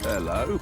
Hello.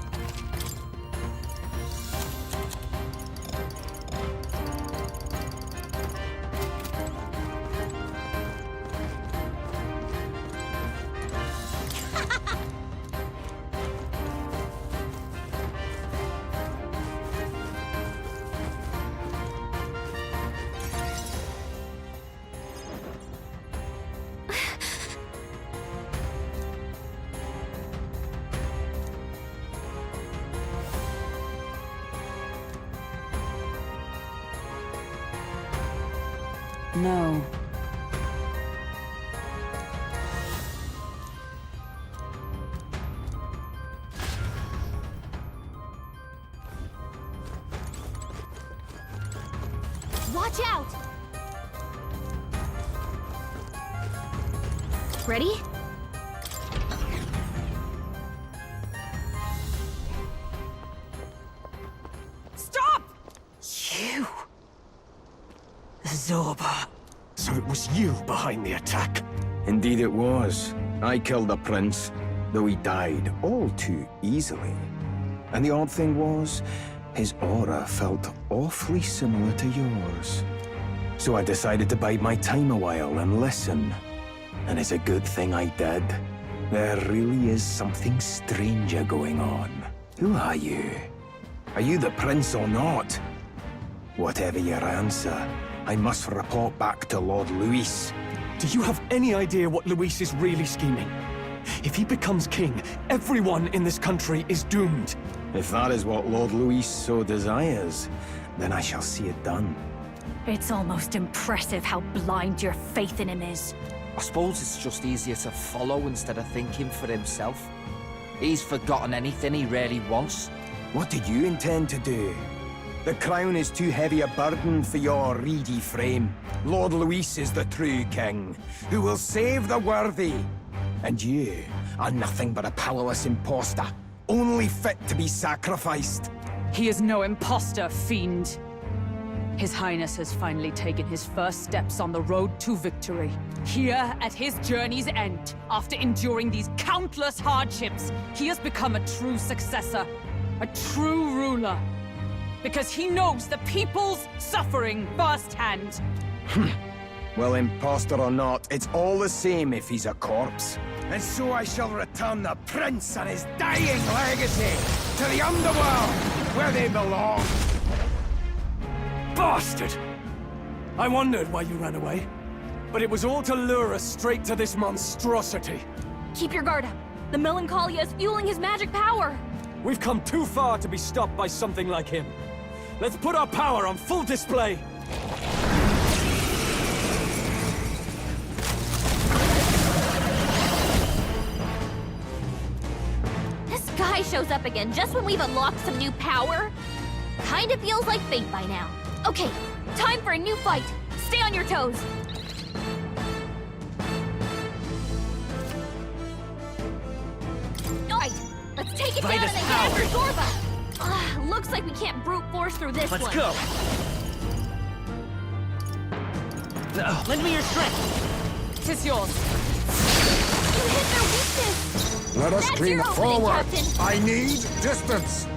No. Watch out! Ready? Stop! You! Zobra. So it was you behind the attack? Indeed it was. I killed the prince, though he died all too easily. And the odd thing was, his aura felt awfully similar to yours. So I decided to bide my time a while and listen. And it's a good thing I did. There really is something stranger going on. Who are you? Are you the prince or not? Whatever your answer, I must report back to Lord Luis. Do you have any idea what Luis is really scheming? If he becomes king, everyone in this country is doomed. If that is what Lord Luis so desires, then I shall see it done. It's almost impressive how blind your faith in him is. I suppose it's just easier to follow instead of thinking for himself. He's forgotten anything he really wants. What did you intend to do? The crown is too heavy a burden for your reedy frame. Lord Luis is the true king, who will save the worthy. And you are nothing but a powerless imposter, only fit to be sacrificed. He is no imposter, fiend. His Highness has finally taken his first steps on the road to victory. Here, at his journey's end, after enduring these countless hardships, he has become a true successor, a true ruler. Because he knows the people's suffering firsthand. Well, imposter or not, it's all the same if he's a corpse. And so I shall return the prince and his dying legacy to the underworld, where they belong. Bastard! I wondered why you ran away, but it was all to lure us straight to this monstrosity. Keep your guard up. The Melancholia is fueling his magic power. We've come too far to be stopped by something like him. Let's put our power on full display! This guy shows up again just when we've unlocked some new power. Kinda feels like fate by now. Okay, time for a new fight. Stay on your toes. Alright, let's take it down and then get after Zorba. Looks like we can't brute force through this one. Let's go! Lend me your strength! Tis yours. You hit their weakness! Let us That's clean your opening, forward. Captain. I need distance.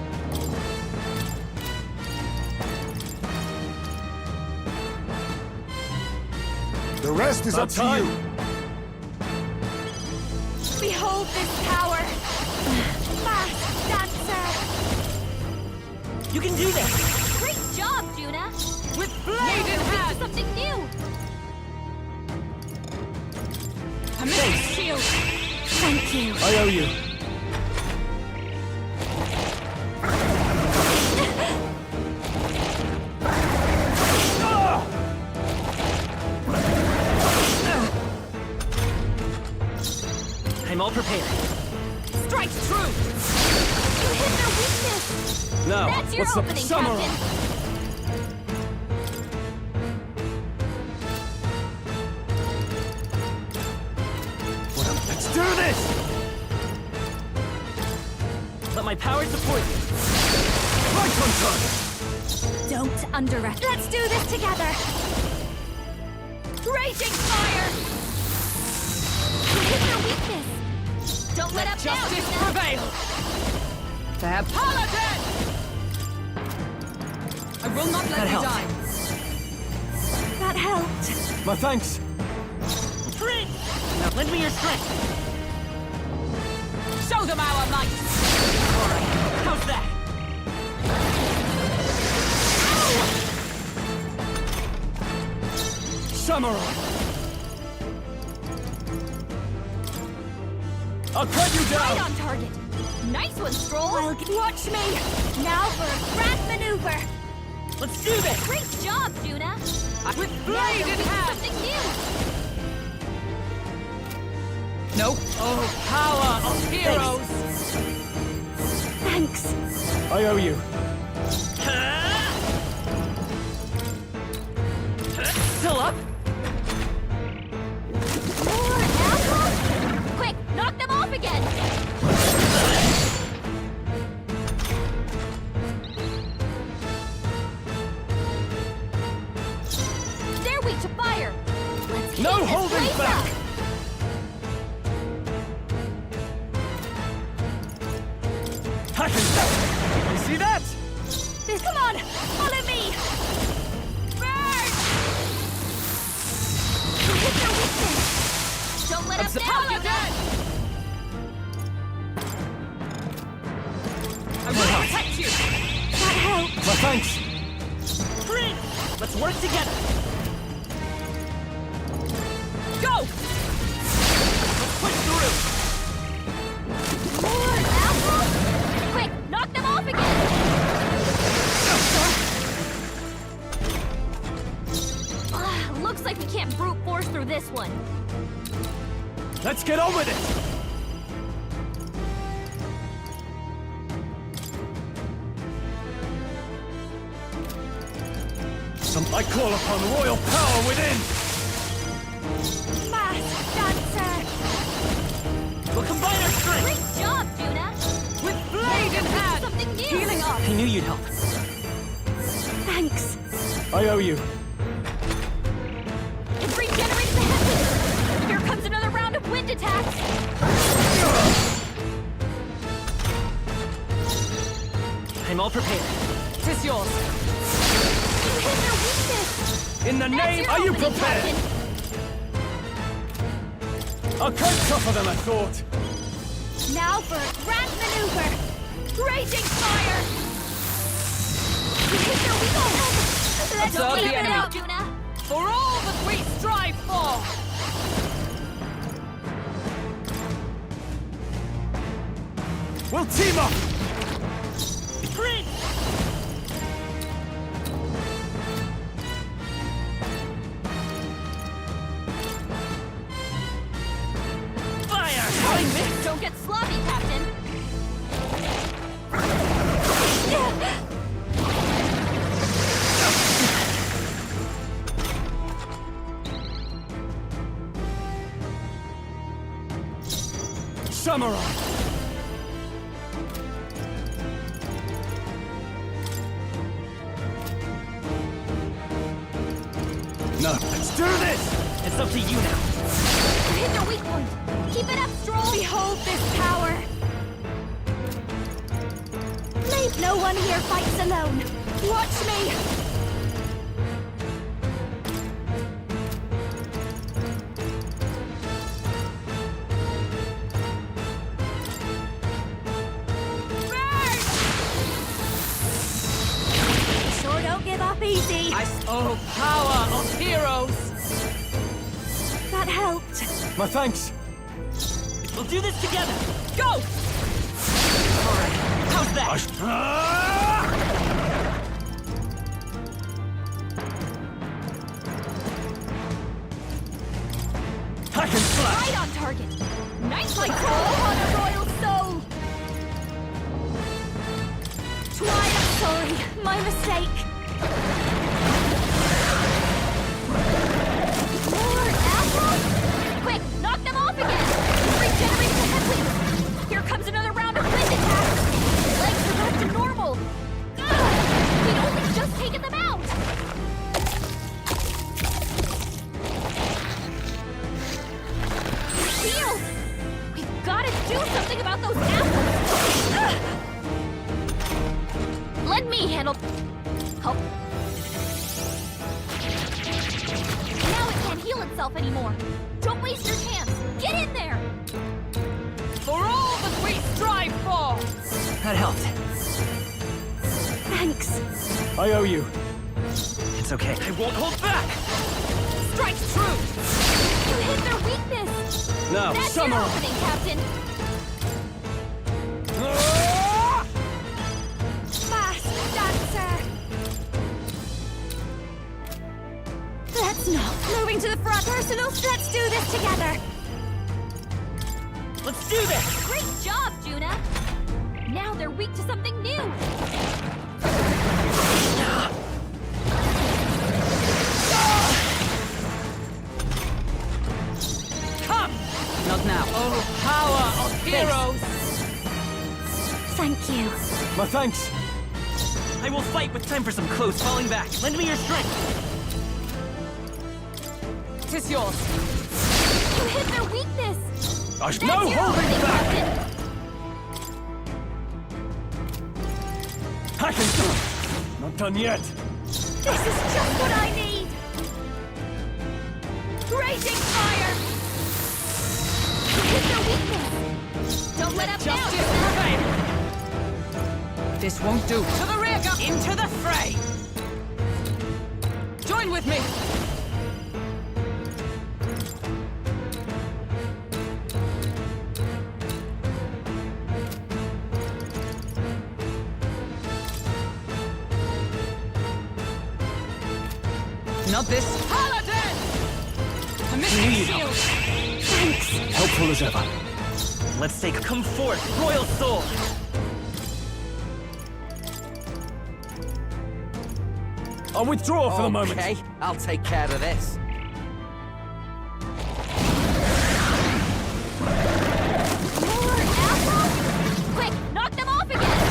The rest is up to you. Behold this power! Fast dancer! You can do this! Great job, Juna! With blade in hand! Something new! A missing shield! Thank you! I owe you. I'm all prepared. Strikes true! You hit their weakness! Now, That's your what's the opening, summary? Captain! Let's do this! Let my power support you. Right on time! Don't underestimate. Let's do this together! Raging fire! You hit their weakness! Don't let up now, Justice Juna. prevail! Fair paladin! I will not let That you helped. die. That helped. My thanks. Prince! Now lend me your strength. Show them our might! Alright, how's that? Samurai! I'll cut you Right down! on target. Nice one, Stroll. Watch me. Now for a grand maneuver. Let's do this! Great job, Juna. With Now blade we're in doing hand! something new. No. Oh, power of heroes! Thanks. I owe you. Still up? More apples? Quick, knock them off again. They're weak to fire. Let's keep No this holding place back. up. You see that? Come on, follow me. Burn! Hit their weakness. Don't let up now, Juna. I will protect you! That helped. My thanks. Prince! Let's work together. Go! Push through. More apples? Quick, knock them off again! Looks like we can't brute force through this one. Let's get on with it! I call upon royal power within! Masked dancer! We'll combine our strength. Great job, Juna! With blade in hand! Something new! Healing up! I knew you'd help. Thanks. I owe you. It regenerates the heavens! Here comes another round of wind attacks! I'm all prepared. Tis yours! You hit their weakness! In the That's name, your are you opening, prepared? Captain. I'll cut tougher than I thought. Now for a grand maneuver! Raging fire! You hit their weakness! Let's Observe keep the it enemy. up, Juna! For all that we strive for! We'll team up! Prince! Fire! Don't get sloppy, Captain! Samurai! No, let's do this! It's up to you now. You hit their weak point! Keep it up, Stroll! Behold this power! No one here fights alone! Watch me! Burn! Sure don't give up easy! Oh, power of heroes! That helped! My thanks. We'll do this together. Go! Alright, how's that? Hack and slash! Right on target! Nicely called on a royal soul! Twilight, I'm sorry, my mistake. More apples? Quick, knock them off again! Regenerate the headwinds! Here comes another round of wind attacks! Legs are back to normal! Ugh! We'd only just taken them out! Shield! We've got to do something about those apples! Ugh! Let me handle... Oh. Now it can't heal itself anymore. Don't waste your chance. Get in there! For all that we strive for! That helped. Thanks. I owe you. It's okay. I won't hold back! Strike true! You hit their weakness! Now, That's summer! your opening, Captain! Fast dancer! Let's not. Moving to the front. Personals, let's do this together! Let's do this! Great job, Juna! Now they're weak to something new! Come! Not now. Oh, power of heroes! Thank you. My thanks. I will fight with time for some close falling back. Lend me your strength! Tis yours. You hit their weakness! There's That's no your holding opening, back! Captain! I can do it. Not done yet. This is just what I need! Raging fire! You hit their weakness! Don't let up now! Justice prevail! This won't do. To the rear, go! Into the fray! Join with me! Not this. Paladin! Commission shield! Helpful as ever. Let's say, come forth, Royal Soul! I'll withdraw for the moment. Okay, I'll take care of this. More apples? Quick, knock them off again!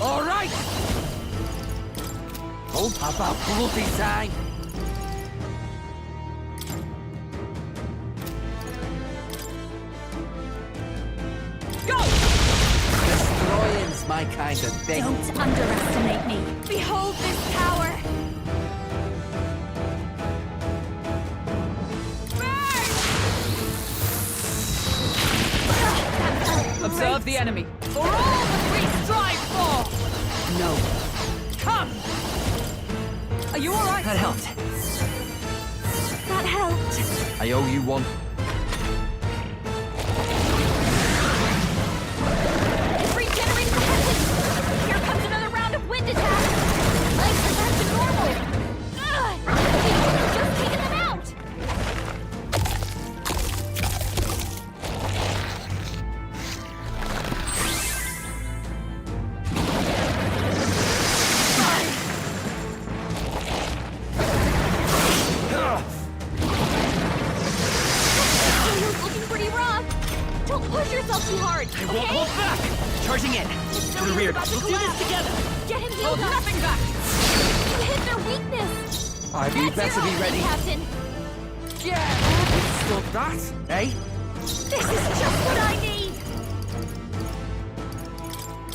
All right! Oh, about bloody time! Go! Destroying's my kind of thing. Don't underestimate me. Behold this power! Observe the enemy. For all that we strive for! No. Come! Are you alright? That helped. That helped. I owe you one. It's regenerating the heavens! Here comes another round of wind attacks! Legs are back to normal! Ugh! We've just taken them out! Looking pretty rough! Don't push yourself too hard, I won't hold back! Charging in! To the rear. We'll do this together! Get him Hold healed up! nothing back! You hit their weakness! You That's better your be opening, ready. Captain! Yeah! Stop that, eh? This is just what I need!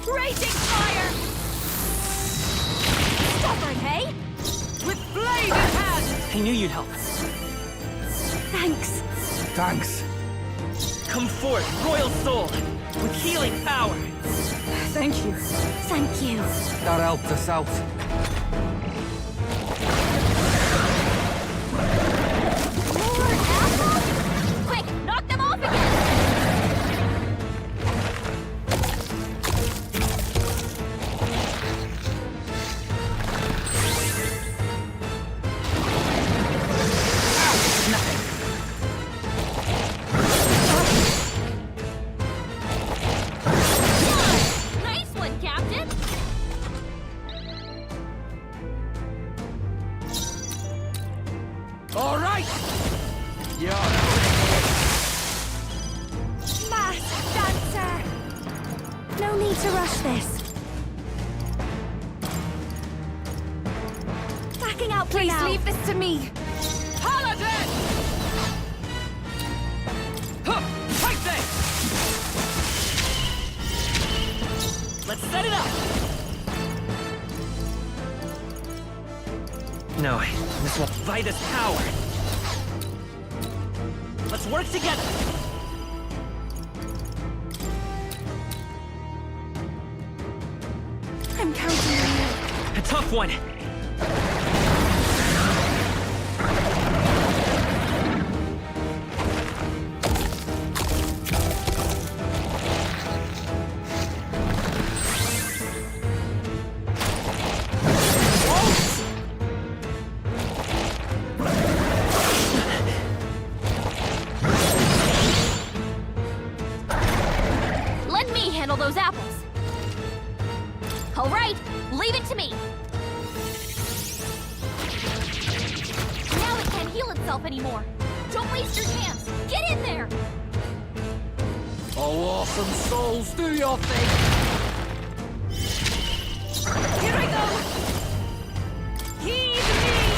Raging fire! Stubborn, hey? With blade in hand! I knew you'd help. Thanks. Thanks. Come forth, Royal Soul! With healing power! Thank you. Thank you. That helped us out. More apples? Quick, knock them off again! Nice one, Captain! to rush this. Backing out for now. Please leave this to me. Paladin! Huh, right there! Let's set it up! No, this won't fight us power. Let's work together! I'm counting on you. A tough one! Let me handle those apples. All right, leave it to me. Now it can't heal itself anymore. Don't waste your chance. Get in there. Oh, awesome souls, do your thing! Here I go! Heed me!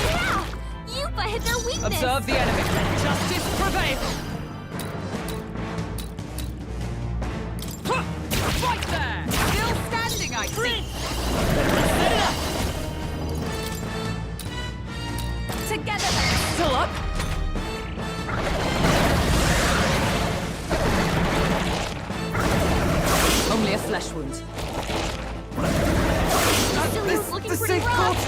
Yeah, Yupa hit their weakness. Observe the enemy. Let justice prevail! Huh, right there! Still standing, I see! Set it up! Together then! Still up? Only a flesh wound. Basilio's looking pretty rough.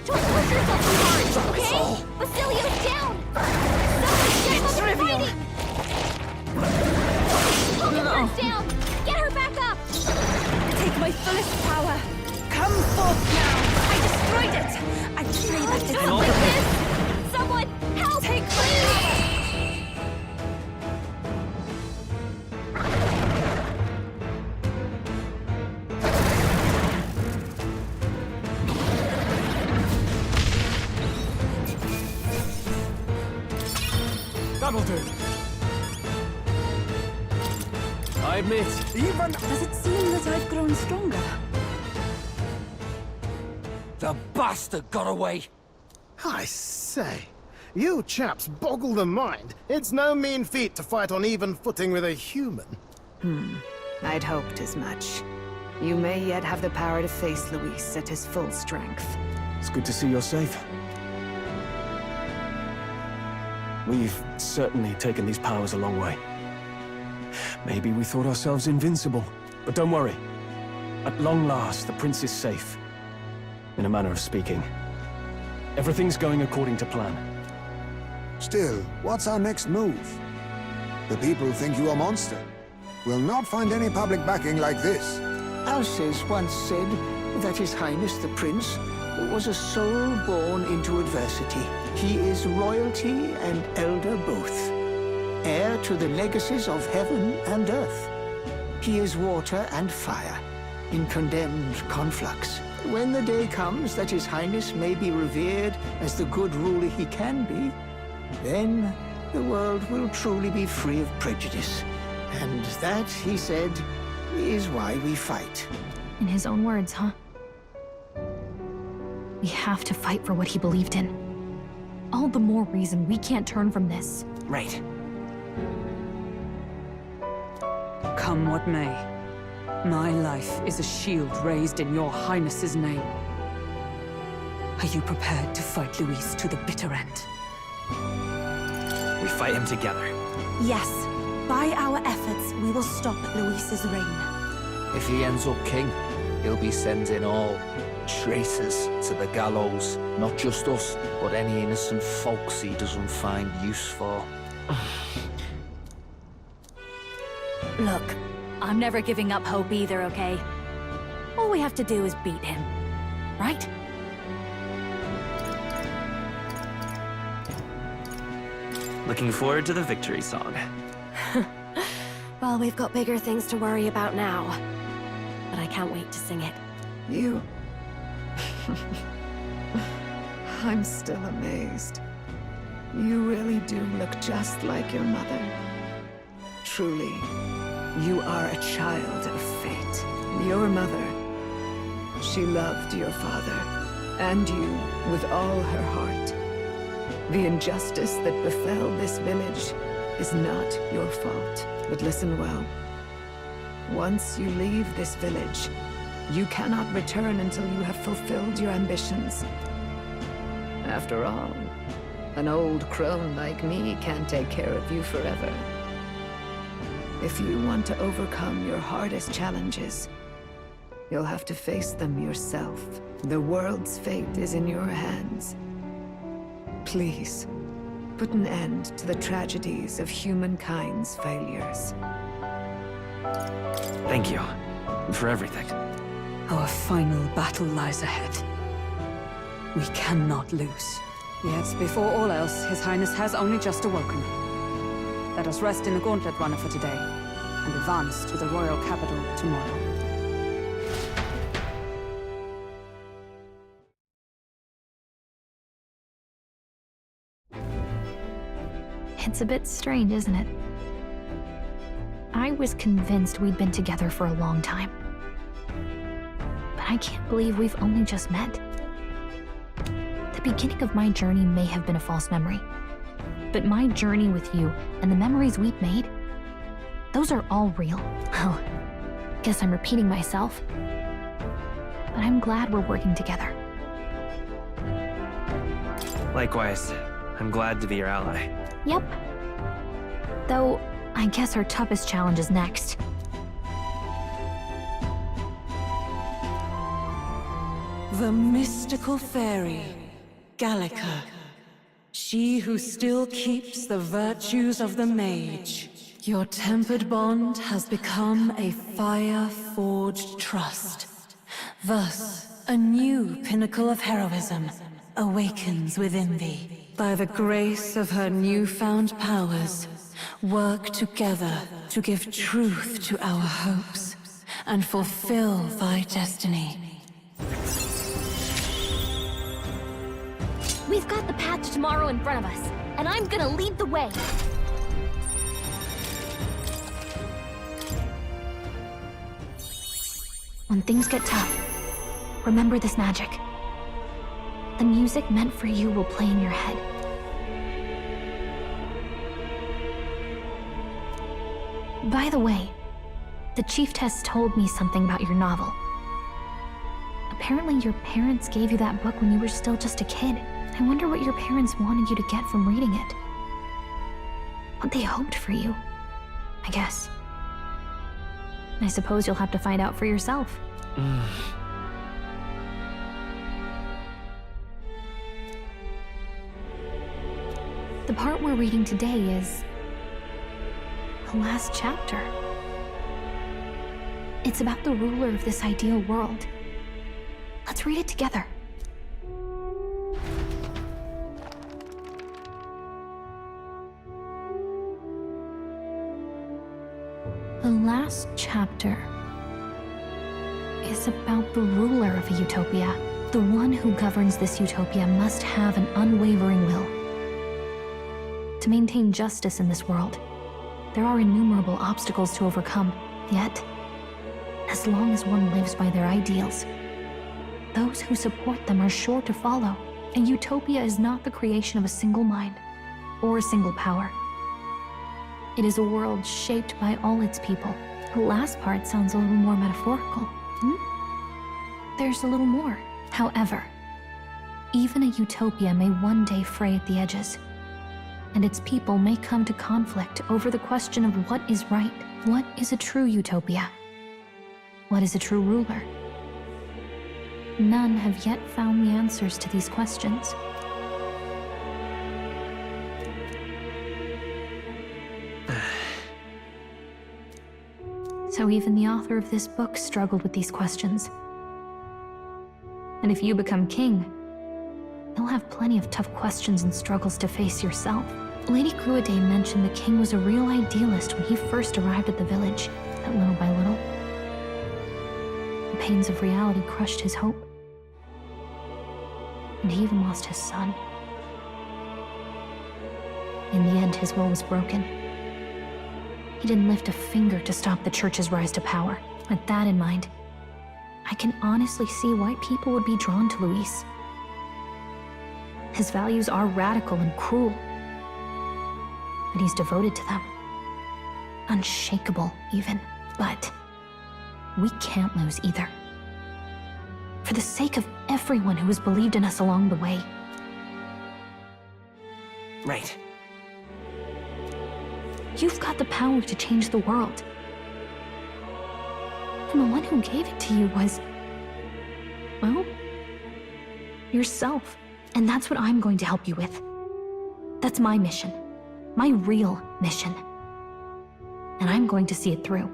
Don't push yourself too hard, okay? Basilio's down. Someone get him trivial. fighting. Pokemon's down. Get her back up. Take my fullest power. Come forth now. I destroyed it. I pray that this all Like the- this. Someone help! Take my That'll do. I admit, even... Does it seem that I've grown stronger? The bastard got away! I say, you chaps boggle the mind. It's no mean feat to fight on even footing with a human. I'd hoped as much. You may yet have the power to face Luis at his full strength. It's good to see you're safe. We've certainly taken these powers a long way. Maybe we thought ourselves invincible, but don't worry. At long last, the prince is safe. In a manner of speaking. Everything's going according to plan. Still, what's our next move? The people think you a monster. We'll not find any public backing like this. Alces once said that His Highness the Prince was a soul born into adversity. He is royalty and elder both, heir to the legacies of heaven and earth. He is water and fire, in condemned conflux. When the day comes that His Highness may be revered as the good ruler he can be, then the world will truly be free of prejudice. And that, he said, is why we fight. In his own words, huh? We have to fight for what he believed in. All the more reason we can't turn from this. Right. Come what may. My life is a shield raised in your highness's name. Are you prepared to fight Luis to the bitter end? We fight him together. Yes. By our efforts, we will stop Luis's reign. If he ends up king, he'll be sending all traitors to the gallows. Not just us, but any innocent folks he doesn't find use for. Look, I'm never giving up hope either, okay? All we have to do is beat him, right? Looking forward to the victory song. Well, we've got bigger things to worry about now. But I can't wait to sing it. You... I'm still amazed. You really do look just like your mother. Truly, You are a child of fate. Your mother, she loved your father, and you with all her heart. The injustice that befell this village is not your fault. But listen well. Once you leave this village, you cannot return until you have fulfilled your ambitions. After all, an old crone like me can't take care of you forever. If you want to overcome your hardest challenges, you'll have to face them yourself. The world's fate is in your hands. Please, put an end to the tragedies of humankind's failures. Thank you for everything. Our final battle lies ahead. We cannot lose. Yes, before all else, His Highness has only just awoken. Let us rest in the gauntlet runner for today, and advance to the royal capital tomorrow. It's a bit strange, isn't it? I was convinced we'd been together for a long time. But I can't believe we've only just met. The beginning of my journey may have been a false memory. But my journey with you and the memories we've made, those are all real. Well, guess I'm repeating myself. But I'm glad we're working together. Likewise, I'm glad to be your ally. Yep. Though, I guess our toughest challenge is next. The mystical fairy, Gallica. She who still keeps the virtues of the mage. Your tempered bond has become a fire-forged trust. Thus, a new pinnacle of heroism awakens within thee. By the grace of her newfound powers, work together to give truth to our hopes and fulfill thy destiny. We've got the path to tomorrow in front of us, and I'm gonna lead the way. When things get tough, remember this magic. The music meant for you will play in your head. By the way, the chiefess told me something about your novel. Apparently your parents gave you that book when you were still just a kid. I wonder what your parents wanted you to get from reading it. What they hoped for you, I guess. I suppose you'll have to find out for yourself. The part we're reading today is the last chapter. It's about the ruler of this ideal world. Let's read it together. The last chapter is about the ruler of a utopia. The one who governs this utopia must have an unwavering will. To maintain justice in this world, there are innumerable obstacles to overcome. Yet, as long as one lives by their ideals, those who support them are sure to follow. A utopia is not the creation of a single mind or a single power. It is a world shaped by all its people. The last part sounds a little more metaphorical. There's a little more. However, even a utopia may one day fray at the edges, and its people may come to conflict over the question of what is right. What is a true utopia? What is a true ruler? None have yet found the answers to these questions. So even the author of this book struggled with these questions. And if you become king, you'll have plenty of tough questions and struggles to face yourself. Lady Gruaday mentioned the king was a real idealist when he first arrived at the village, that little by little. The pains of reality crushed his hope. And he even lost his son. In the end, his will was broken. He didn't lift a finger to stop the Church's rise to power. With that in mind, I can honestly see why people would be drawn to Luis. His values are radical and cruel, but he's devoted to them. Unshakable, even. But we can't lose either. For the sake of everyone who has believed in us along the way. Right. You've got the power to change the world. And the one who gave it to you was, well, yourself. And that's what I'm going to help you with. That's my mission. My real mission. And I'm going to see it through.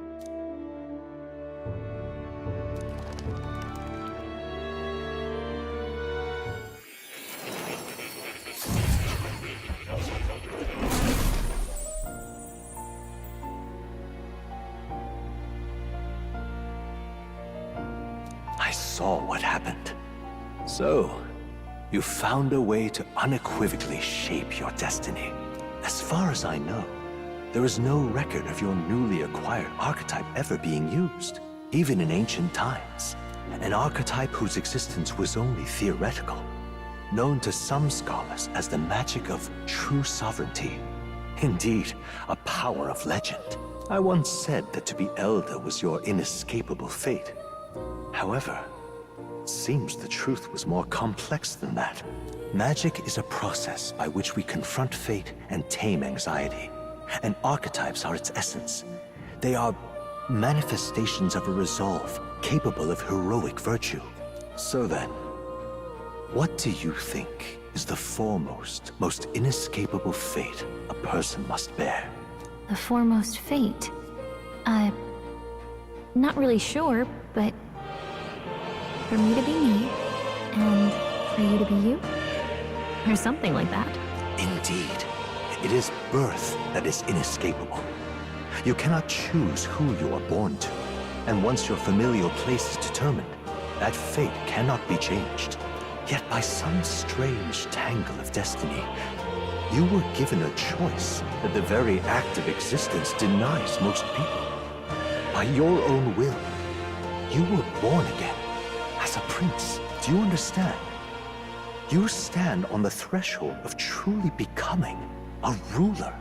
I saw what happened. So, you found a way to unequivocally shape your destiny. As far as I know, there is no record of your newly acquired archetype ever being used, even in ancient times. An archetype whose existence was only theoretical, known to some scholars as the magic of true sovereignty. Indeed, a power of legend. I once said that to be Elder was your inescapable fate. However, it seems the truth was more complex than that. Magic is a process by which we confront fate and tame anxiety. And archetypes are its essence. They are manifestations of a resolve capable of heroic virtue. So then, what do you think is the foremost, most inescapable fate a person must bear? The foremost fate? Not really sure, but for me to be me, and for you to be you? Or something like that. Indeed. It is birth that is inescapable. You cannot choose who you are born to. And once your familial place is determined, that fate cannot be changed. Yet by some strange tangle of destiny, you were given a choice that the very act of existence denies most people. By your own will, you were born again, as a prince. Do you understand? You stand on the threshold of truly becoming a ruler,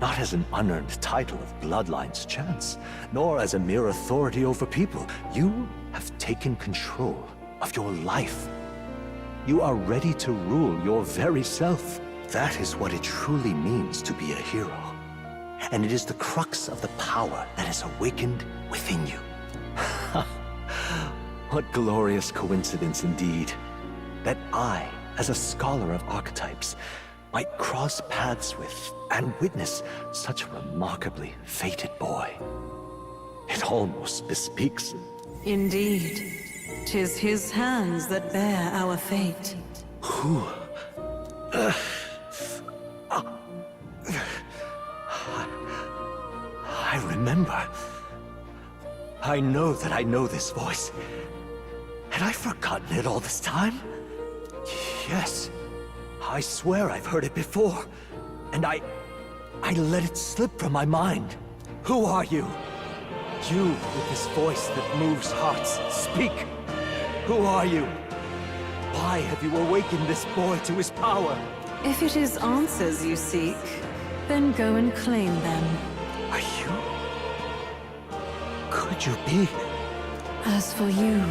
not as an unearned title of bloodline's chance, nor as a mere authority over people. You have taken control of your life. You are ready to rule your very self. That is what it truly means to be a hero. And it is the crux of the power that is awakened within you. What glorious coincidence indeed, that I, as a scholar of archetypes, might cross paths with and witness such a remarkably fated boy. It almost bespeaks. Indeed. 'Tis his hands that bear our fate. Who? I remember. I know that I know this voice. Had I forgotten it all this time? Yes. I swear I've heard it before. And I let it slip from my mind. Who are you? You with this voice that moves hearts. Speak. Who are you? Why have you awakened this boy to his power? If it is answers you seek, then go and claim them. Are you? Could you be? As for you,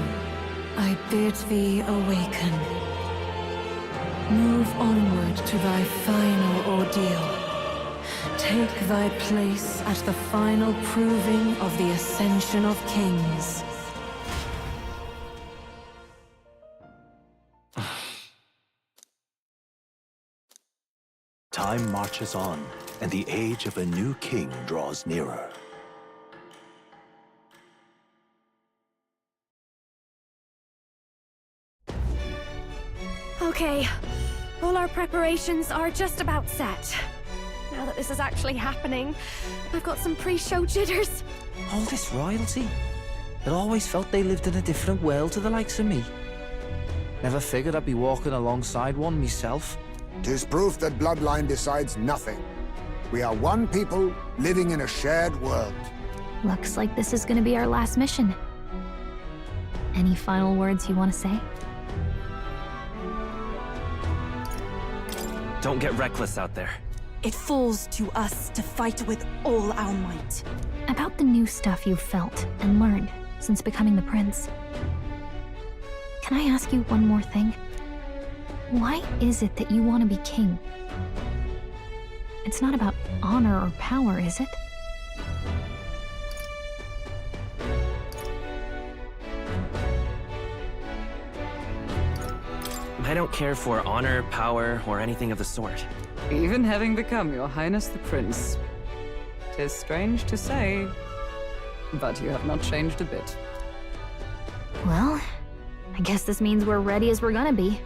I bid thee awaken. Move onward to thy final ordeal. Take thy place at the final proving of the ascension of kings. Time marches on, and the age of a new king draws nearer. Okay, all our preparations are just about set. Now that this is actually happening, I've got some pre-show jitters. All this royalty? It always felt they lived in a different world to the likes of me. Never figured I'd be walking alongside one myself. 'Tis proof that bloodline decides nothing. We are one people living in a shared world. Looks like this is gonna be our last mission. Any final words you want to say? Don't get reckless out there. It falls to us to fight with all our might. About the new stuff you've felt and learned since becoming the prince. Can I ask you one more thing? Why is it that you want to be king? It's not about honor or power, is it? I don't care for honor, power, or anything of the sort. Even having become your highness the prince. 'Tis strange to say, but you have not changed a bit. Well, I guess this means we're ready as we're gonna be.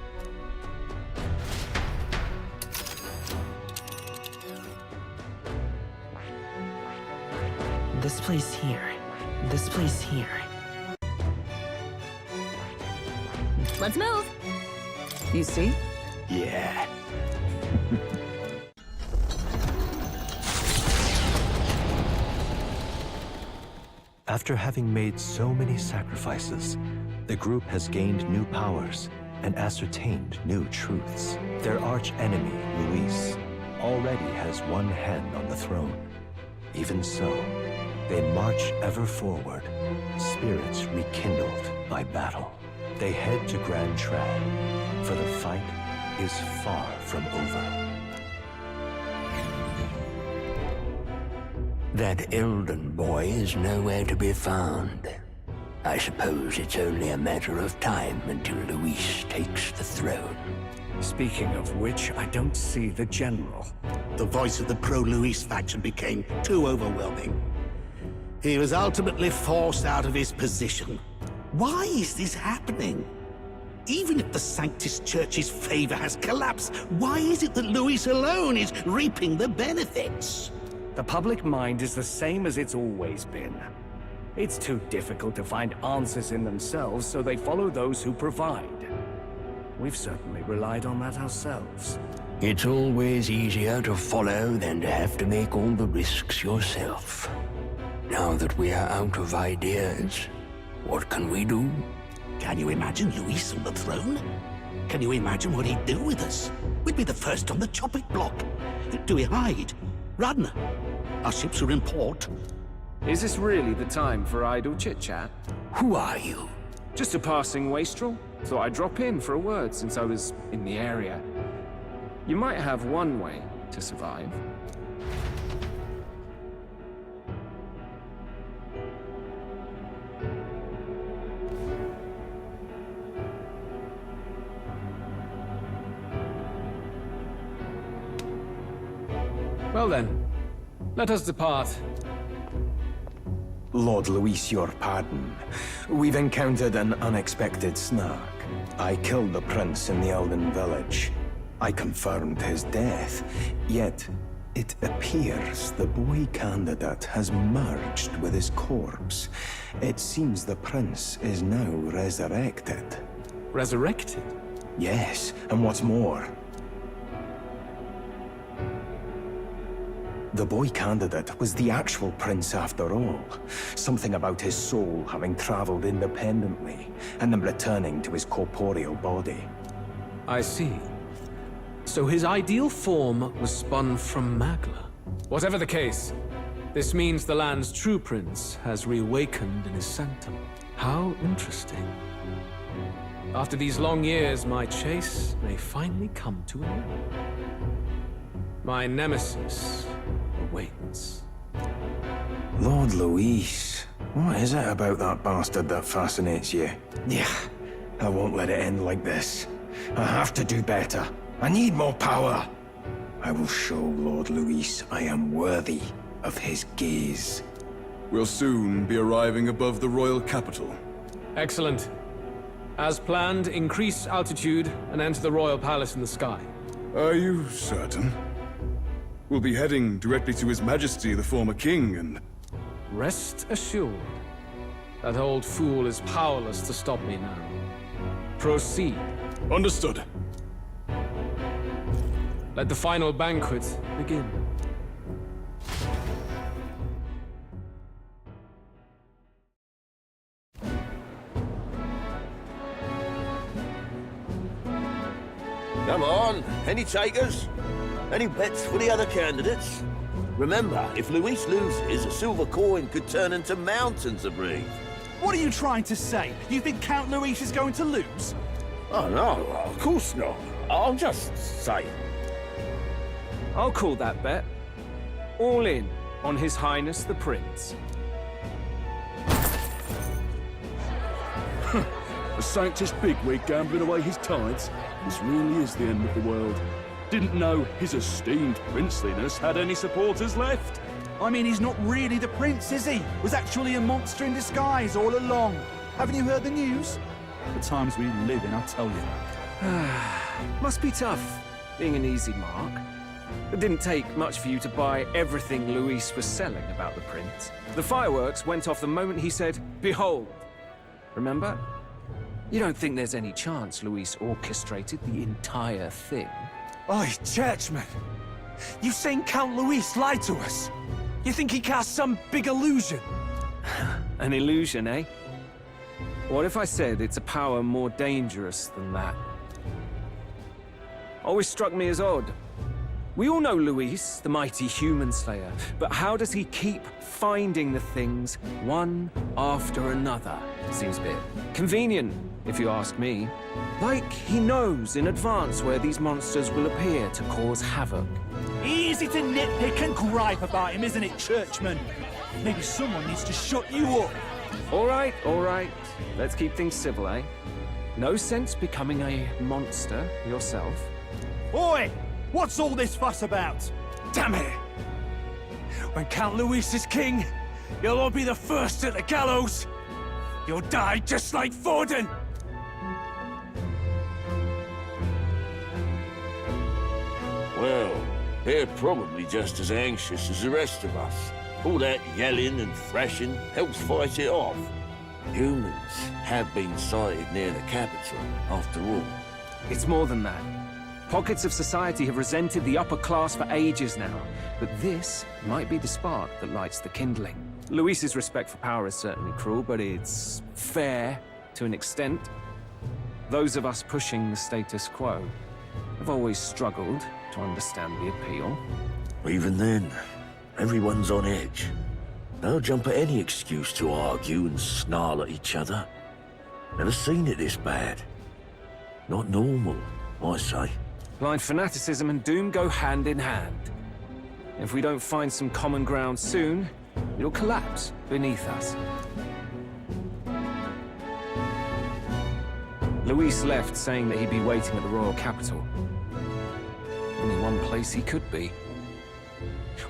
This place here. This place here. Let's move! You see? Yeah. After having made so many sacrifices, the group has gained new powers and ascertained new truths. Their arch-enemy, Luis, already has one hand on the throne. Even so, they march ever forward, spirits rekindled by battle. They head to Grand Trad, for the fight is far from over. That Elden boy is nowhere to be found. I suppose it's only a matter of time until Luis takes the throne. Speaking of which, I don't see the general. The voice of the pro-Luis faction became too overwhelming. He was ultimately forced out of his position. Why is this happening? Even if the Sanctus Church's favor has collapsed, why is it that Luis alone is reaping the benefits? The public mind is the same as it's always been. It's too difficult to find answers in themselves, so they follow those who provide. We've certainly relied on that ourselves. It's always easier to follow than to have to make all the risks yourself. Now that we are out of ideas, what can we do? Can you imagine Luis on the throne? Can you imagine what he'd do with us? We'd be the first on the chopping block. Do we hide? Run? Our ships are in port. Is this really the time for idle chit-chat? Who are you? Just a passing wastrel. Thought I'd drop in for a word since I was in the area. You might have one way to survive. Well then, let us depart. Lord Luis, your pardon. We've encountered an unexpected snag. I killed the prince in the Elden village. I confirmed his death, yet it appears the boy candidate has merged with his corpse. It seems the prince is now resurrected. Resurrected? Yes, and what's more, the boy candidate was the actual prince after all. Something about his soul having traveled independently, and then returning to his corporeal body. I see. So his ideal form was spun from Magla. Whatever the case, this means the land's true prince has reawakened in his sanctum. How interesting. After these long years, my chase may finally come to an end. My nemesis awaits. Lord Luis, what is it about that bastard that fascinates you? Yeah, I won't let it end like this. I have to do better. I need more power. I will show Lord Luis I am worthy of his gaze. We'll soon be arriving above the royal capital. Excellent. As planned, increase altitude and enter the royal palace in the sky. Are you certain? We'll be heading directly to His Majesty, the former king, and... Rest assured. That old fool is powerless to stop me now. Proceed. Understood. Let the final banquet begin. Come on, any takers? Any bets for the other candidates? Remember, if Luis loses, a silver coin could turn into mountains of breathe. What are you trying to say? You think Count Luis is going to lose? Oh, no, of course not. I'm just saying. I'll call that bet. All in on His Highness the Prince. A Sanctus bigwig gambling away his tithes? This really is the end of the world. Didn't know his esteemed princeliness had any supporters left. I mean, he's not really the prince, is he? Was actually a monster in disguise all along. Haven't you heard the news? The times we live in, I tell you. Must be tough, being an easy mark. It didn't take much for you to buy everything Luis was selling about the prince. The fireworks went off the moment he said, "Behold." Remember? You don't think there's any chance Luis orchestrated the entire thing? Oi, churchman! You saying Count Luis lied to us? You think he cast some big illusion? An illusion, eh? What if I said it's a power more dangerous than that? Always struck me as odd. We all know Luis, the mighty human slayer, but how does he keep finding the things one after another? Seems a bit convenient, if you ask me. Like he knows in advance where these monsters will appear to cause havoc. Easy to nitpick and gripe about him, isn't it, churchman? Maybe someone needs to shut you up. All right. Let's keep things civil, eh? No sense becoming a monster yourself. Oi! What's all this fuss about? Damn it! When Count Luis is king, you'll all be the first at the gallows. You'll die just like Forden. Well, they're probably just as anxious as the rest of us. All that yelling and thrashing helps fight it off. Humans have been sighted near the capital, after all. It's more than that. Pockets of society have resented the upper class for ages now, but this might be the spark that lights the kindling. Luis's respect for power is certainly cruel, but it's fair to an extent. Those of us pushing the status quo have always struggled to understand the appeal. Even then, everyone's on edge. They'll jump at any excuse to argue and snarl at each other. Never seen it this bad. Not normal, I say. Blind fanaticism and doom go hand in hand. If we don't find some common ground soon, it'll collapse beneath us. Luis left saying that he'd be waiting at the royal capital. Only one place he could be.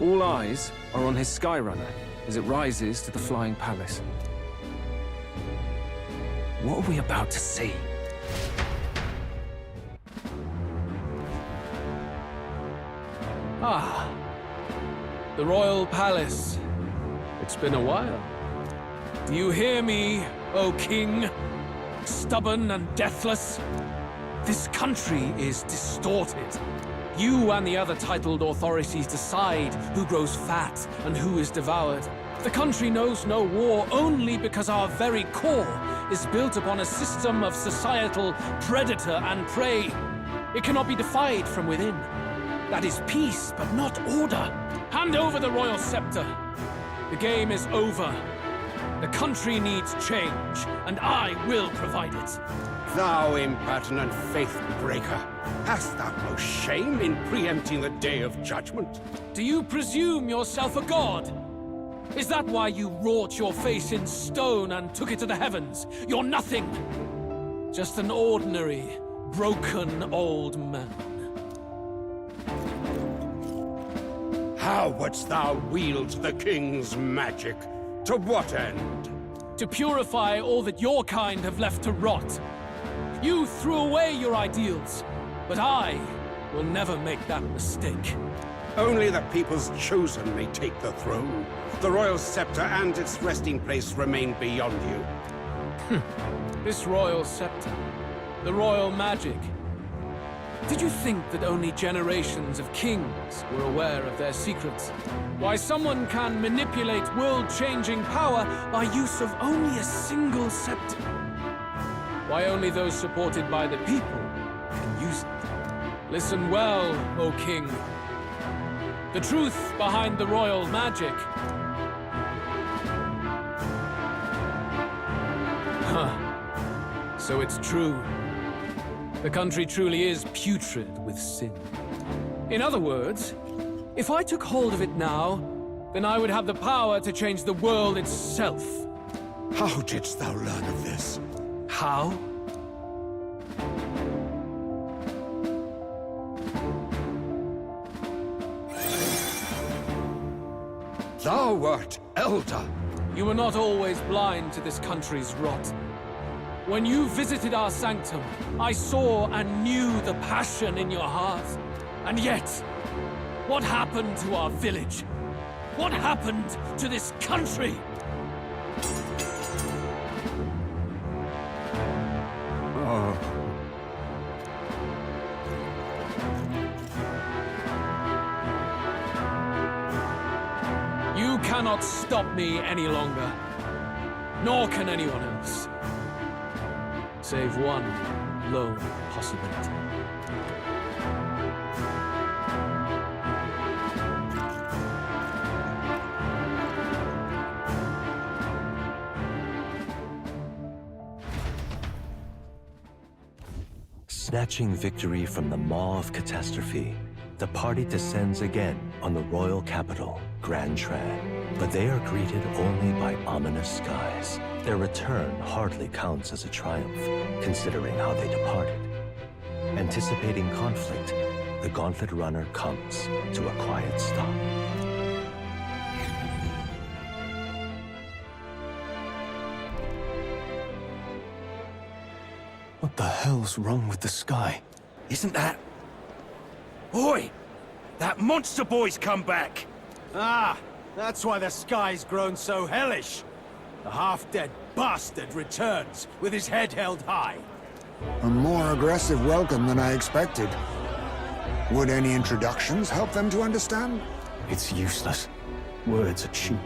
All eyes are on his Skyrunner as it rises to the flying palace. What are we about to see? Ah, the royal palace. It's been a while. Do you hear me, O king? Stubborn and deathless? This country is distorted. You and the other titled authorities decide who grows fat and who is devoured. The country knows no war only because our very core is built upon a system of societal predator and prey. It cannot be defied from within. That is peace, but not order. Hand over the royal scepter. The game is over. The country needs change, and I will provide it. Thou impertinent faith breaker, hast thou no shame in preempting the day of judgment? Do you presume yourself a god? Is that why you wrought your face in stone and took it to the heavens? You're nothing. Just an ordinary, broken old man. How wouldst thou wield the king's magic? To what end? To purify all that your kind have left to rot. You threw away your ideals, but I will never make that mistake. Only the people's chosen may take the throne. The royal scepter and its resting place remain beyond you. This royal scepter, the royal magic. Did you think that only generations of kings were aware of their secrets? Why someone can manipulate world-changing power by use of only a single scepter? Why only those supported by the people can use it? Listen well, O King. The truth behind the royal magic. Huh. So it's true. The country truly is putrid with sin. In other words, if I took hold of it now, then I would have the power to change the world itself. How didst thou learn of this? How? Thou wert elder. You were not always blind to this country's rot. When you visited our sanctum, I saw and knew the passion in your heart. And yet, what happened to our village? What happened to this country? Oh. You cannot stop me any longer. Nor can anyone else. Save one lone possibility. Snatching victory from the maw of catastrophe, the party descends again on the royal capital, Grand Tran. But they are greeted only by ominous skies. Their return hardly counts as a triumph, considering how they departed. Anticipating conflict, the Gauntlet Runner comes to a quiet stop. What the hell's wrong with the sky? Isn't that... Oi! That monster boy's come back! Ah, that's why the sky's grown so hellish. The half-dead bastard returns with his head held high. A more aggressive welcome than I expected. Would any introductions help them to understand? It's useless. Words are cheap.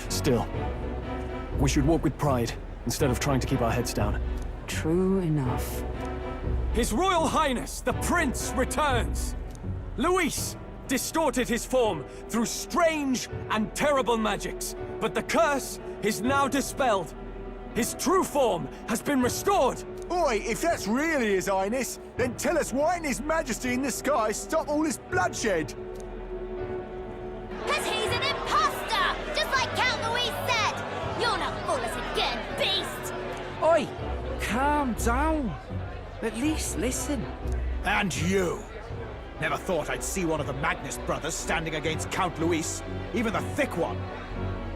Still, we should walk with pride, instead of trying to keep our heads down. True enough. His Royal Highness, the Prince, returns! Luis distorted his form through strange and terrible magics, but the curse is now dispelled. His true form has been restored! Oi, if that's really His Highness, then tell us why didn't His Majesty in the sky stop all this bloodshed? Cause he's an imposter! Just like Count Luis said! You'll not fool us again, beast! Oi, calm down. At least listen. And you! Never thought I'd see one of the Magnus brothers standing against Count Luis, even the thick one.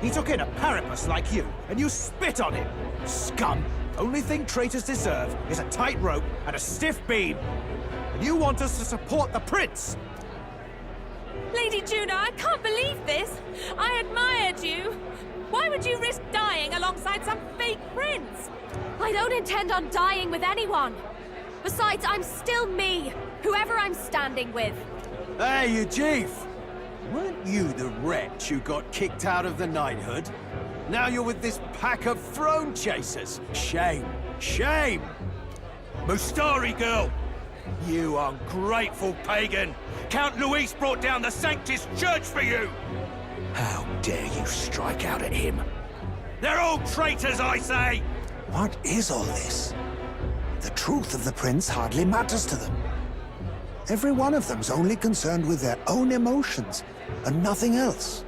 He took in a Paripus like you, and you spit on him! Scum! Only thing traitors deserve is a tight rope and a stiff beam. And you want us to support the prince? Lady Juno, I can't believe this! I admired you! Why would you risk dying alongside some fake prince? I don't intend on dying with anyone! Besides, I'm still me, whoever I'm standing with. Hey, you chief! Weren't you the wretch who got kicked out of the knighthood? Now you're with this pack of throne chasers. Shame! Shame! Mustari girl! You ungrateful pagan! Count Luis brought down the Sanctus Church for you! How dare you strike out at him? They're all traitors, I say! What is all this? The truth of the prince hardly matters to them. Every one of them's only concerned with their own emotions, and nothing else.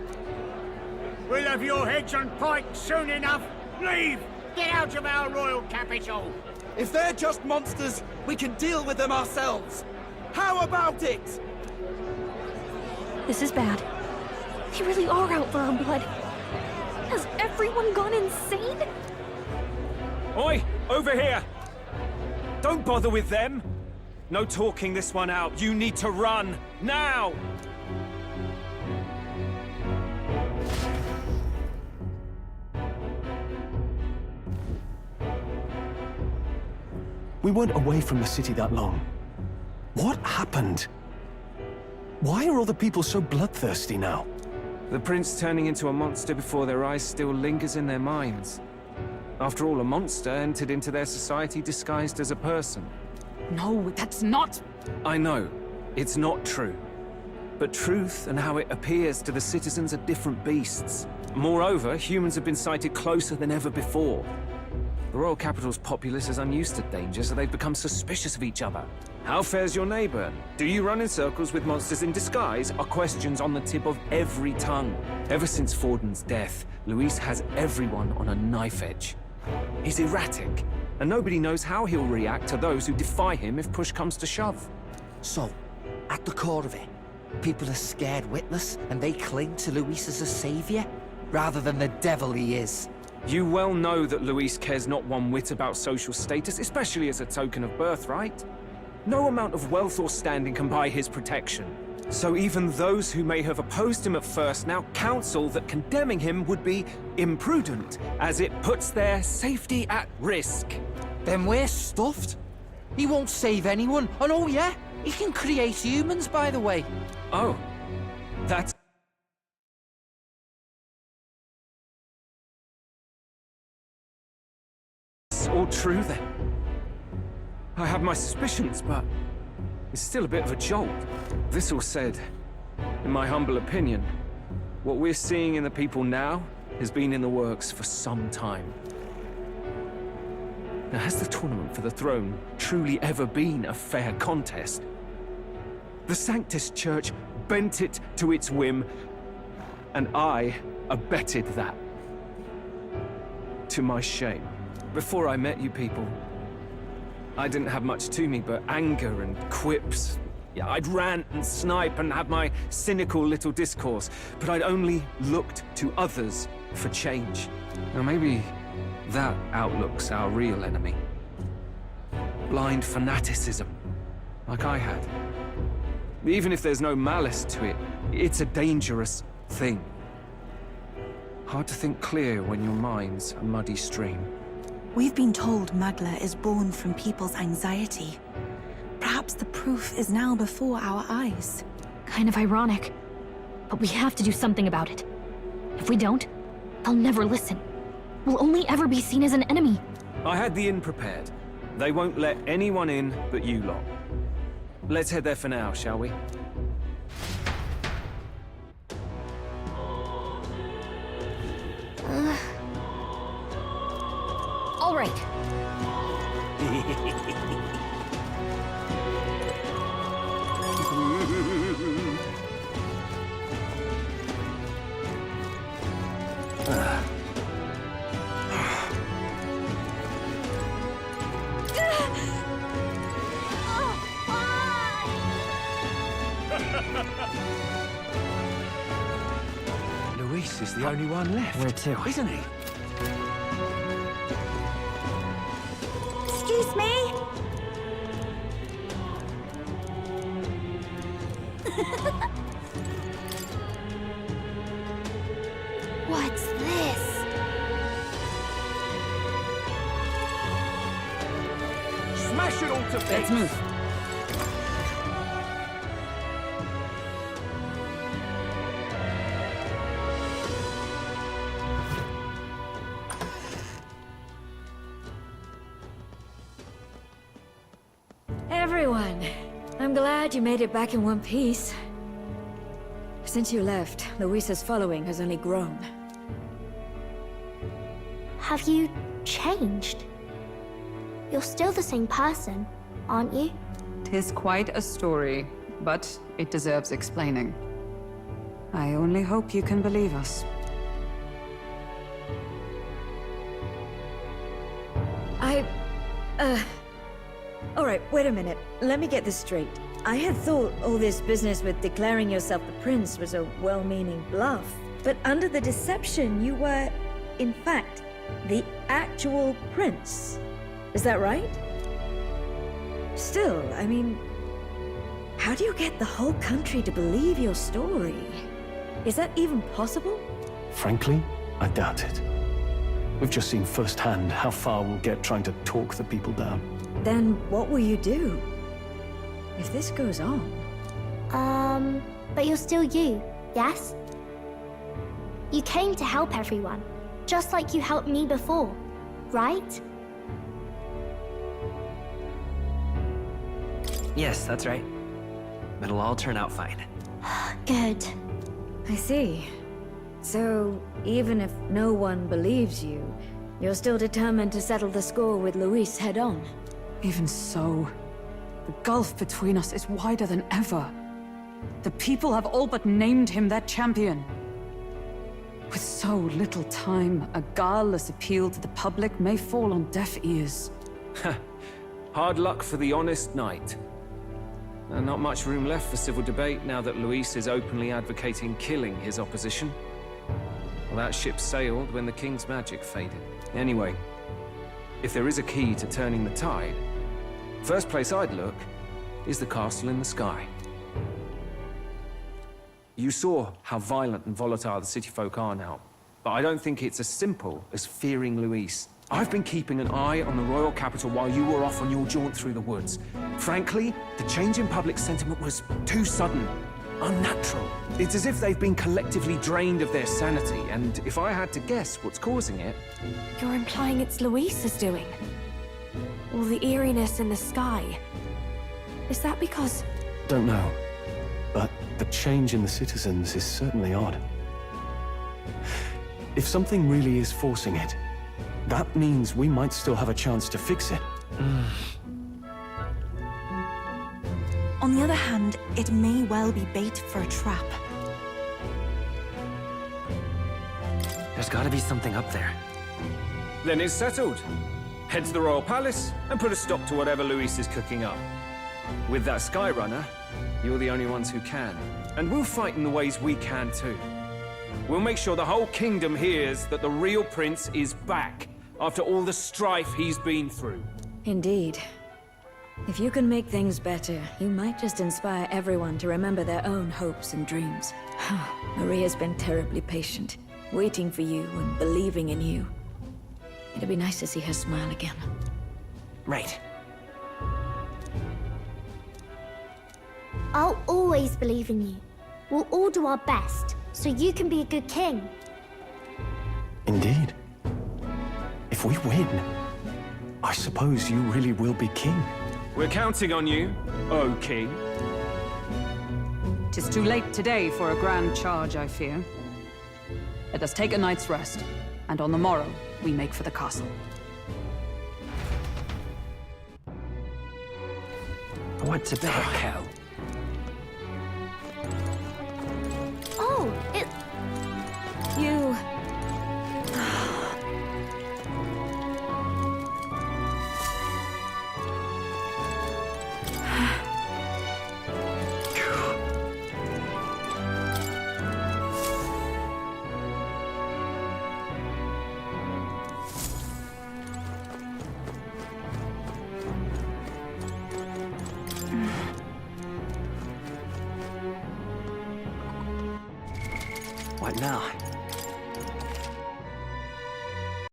We'll have your heads on pike soon enough. Leave! Get out of our royal capital! If they're just monsters, we can deal with them ourselves. How about it? This is bad. They really are out for our blood. Has everyone gone insane? Oi! Over here! Don't bother with them! No talking this one out. You need to run! Now! We weren't away from the city that long. What happened? Why are all the people so bloodthirsty now? The prince turning into a monster before their eyes still lingers in their minds. After all, a monster entered into their society disguised as a person. No, that's not... I know, it's not true. But truth and how it appears to the citizens are different beasts. Moreover, humans have been sighted closer than ever before. The royal capital's populace is unused to danger, so they've become suspicious of each other. How fares your neighbor? Do you run in circles with monsters in disguise? Are questions on the tip of every tongue. Ever since Forden's death, Luis has everyone on a knife edge. He's erratic, and nobody knows how he'll react to those who defy him if push comes to shove. So, at the core of it, people are scared witless, and they cling to Luis as a savior, rather than the devil he is. You well know that Luis cares not one whit about social status, especially as a token of birthright. No amount of wealth or standing can buy his protection. So even those who may have opposed him at first now counsel that condemning him would be imprudent, as it puts their safety at risk. Then we're stuffed. He won't save anyone, and oh yeah, he can create humans, by the way. Oh, that's... all true then. I have my suspicions, but it's still a bit of a jolt. This all said, in my humble opinion, what we're seeing in the people now has been in the works for some time. Now, has the tournament for the throne truly ever been a fair contest? The Sanctus Church bent it to its whim, and I abetted that. To my shame. Before I met you people, I didn't have much to me but anger and quips. Yeah, I'd rant and snipe and have my cynical little discourse, but I'd only looked to others for change. Now maybe that outlook's our real enemy. Blind fanaticism, like I had. Even if there's no malice to it, it's a dangerous thing. Hard to think clear when your mind's a muddy stream. We've been told Magla is born from people's anxiety. Perhaps the proof is now before our eyes. Kind of ironic. But we have to do something about it. If we don't, they'll never listen. We'll only ever be seen as an enemy. I had the inn prepared. They won't let anyone in but you lot. Let's head there for now, shall we? All right. Luis is the only one left. Where to? Isn't he? Excuse me? What's this? Smash it all to bits! Let's move. Everyone, I'm glad you made it back in one piece. Since you left, Luisa's following has only grown. Have you changed? You're still the same person, aren't you? 'Tis quite a story, but it deserves explaining. I only hope you can believe us. Alright, wait a minute. Let me get this straight. I had thought all this business with declaring yourself the prince was a well-meaning bluff. But under the deception, you were, in fact, the actual prince. Is that right? Still, I mean, how do you get the whole country to believe your story? Is that even possible? Frankly, I doubt it. We've just seen firsthand how far we'll get trying to talk the people down. Then what will you do? If this goes on... But you're still you, yes? You came to help everyone, just like you helped me before, right? Yes, that's right. It'll all turn out fine. Good. I see. So, even if no one believes you, you're still determined to settle the score with Luis head on? Even so, the gulf between us is wider than ever. The people have all but named him their champion. With so little time, a guileless appeal to the public may fall on deaf ears. Hard luck for the honest knight. And not much room left for civil debate now that Luis is openly advocating killing his opposition. Well, that ship sailed when the king's magic faded. Anyway, if there is a key to turning the tide, first place I'd look is the castle in the sky. You saw how violent and volatile the city folk are now, but I don't think it's as simple as fearing Luis. I've been keeping an eye on the royal capital while you were off on your jaunt through the woods. Frankly, the change in public sentiment was too sudden, unnatural. It's as if they've been collectively drained of their sanity, and if I had to guess what's causing it... You're implying it's Luis's doing? All the eeriness in the sky. Is that because... Don't know, but the change in the citizens is certainly odd. If something really is forcing it, that means we might still have a chance to fix it. On the other hand, it may well be bait for a trap. There's gotta be something up there. Then it's settled. Head to the royal palace and put a stop to whatever Luis is cooking up. With that Skyrunner, you're the only ones who can. And we'll fight in the ways we can too. We'll make sure the whole kingdom hears that the real prince is back after all the strife he's been through. Indeed. If you can make things better, you might just inspire everyone to remember their own hopes and dreams. Maria's been terribly patient, waiting for you and believing in you. It'd be nice to see her smile again. Right. I'll always believe in you. We'll all do our best, so you can be a good king. Indeed. If we win, I suppose you really will be king. We're counting on you, O king. 'Tis too late today for a grand charge, I fear. Let us take a night's rest, and on the morrow, we make for the castle. What the hell? Oh, it... You... What now?